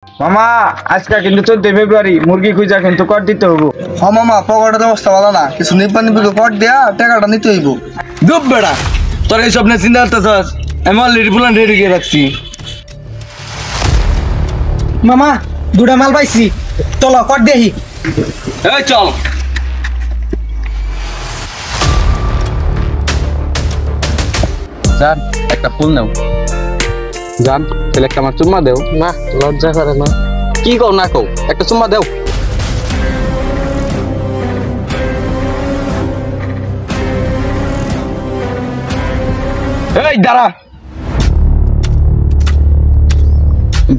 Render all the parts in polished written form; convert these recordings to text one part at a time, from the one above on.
মামা আজকে কিন্তু 14 ফেব্রুয়ারি মুরগি খুঁজা কিন্তু কর দিতে হবো। হ্যাঁ মামা পকেটের অবস্থা ভালো না, কিছু নিব্বা নিব্বিকে কর দিয়া টাকাটা নিতে হইব। দুপ বেড়া তোর এই স্বপ্নে চিন্তা করতেছস, আমি অলরেডি প্ল্যান রেডি করে রাখছি। মামা দুটা মাল পাইছি, চলো কর দেখি। এই চল জান একটা ফুল নাও। জান তাহলে একটা আমার চুম্মা দেও। না লজ্জা করে না। কি কও না কও, একটা চুম্মা দেও। এই দাঁড়া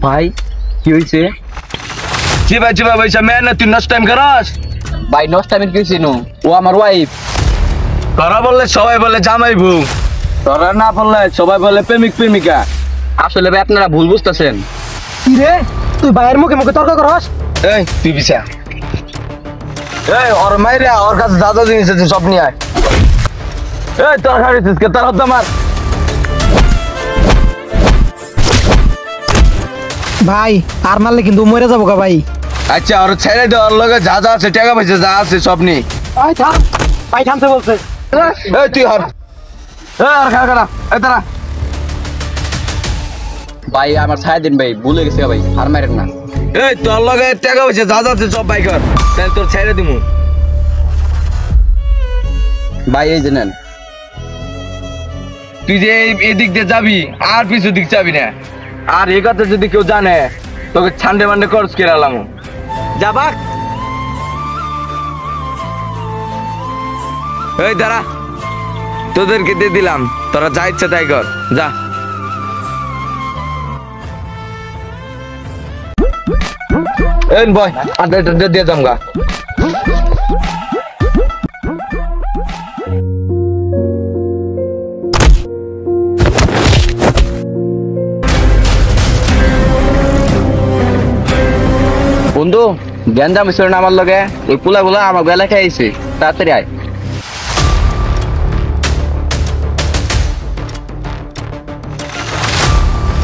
ভাই কি হইছে? চিবা চিবা বৈশা মেয়ে না তুই নষ্ট টাইম করাস। ভাই নষ্ট টাইমে কি হইছে নো? ও আমার ওয়াইফ। তোরা বললে সবাই বলে জামাই বউ, তোরা না বললে সবাই বলে প্রেমিক প্রেমিকা। আসলে ভাই আপনারা ভুল বুঝতেছেন। কি রে তুই ভাইয়ের মুখে মুখে তর্ক করস? এই তুই বিছা এই ওর মাইরে ওর কাছে যা যা জিনিস আছে সব নিয়ে আয়। এই তোর হারিয়েছিস কে? তার হত্যা মার। ভাই আর মারলে কিন্তু মরে যাবো গা ভাই। আচ্ছা ওর ছেড়ে দে, ওর লগে যা যা আছে টাকা পয়সা যা আছে সব নি। ভাই থাম, ভাই থামতে বলছে। এই তুই হর এই আর খা খা এই তারা ভাই আমার ছায়া দিন ভাই, ভুলে গেছে ভাই, আর মারেন না। এই তোর লগে টাকা পয়সা যা যা আছে সব বাই কর, তাহলে তোর ছেড়ে দিমু। ভাই এই যে নেন। তুই যে এদিক দিয়ে যাবি আর পিছু দিক যাবি না, আর এই কথা যদি কেউ জানে তোকে ছান্ডে মান্ডে খরচ করে এলাম যাবা। এই দাঁড়া তোদেরকে দিয়ে দিলাম, তোরা যা ইচ্ছা তাই কর যা। এই বয় আড্ডা দিয়ে যাম গা। বন্ধু গেঞ্জাম ছিল না আমার লগে, ওই পোলা গুলা আমার বেলা খাইছে, তাড়াতাড়ি আয়।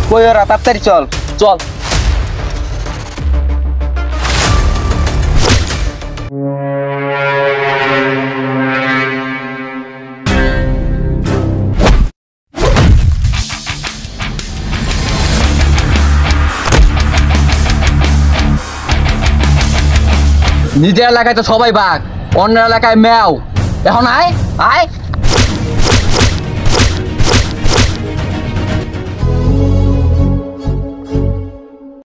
কই ওরা, তাড়াতাড়ি চল। চল। নিজের এলাকায় তো সবাই বাঘ, অন্য এলাকায় ম্যাও। এখন আয় আয়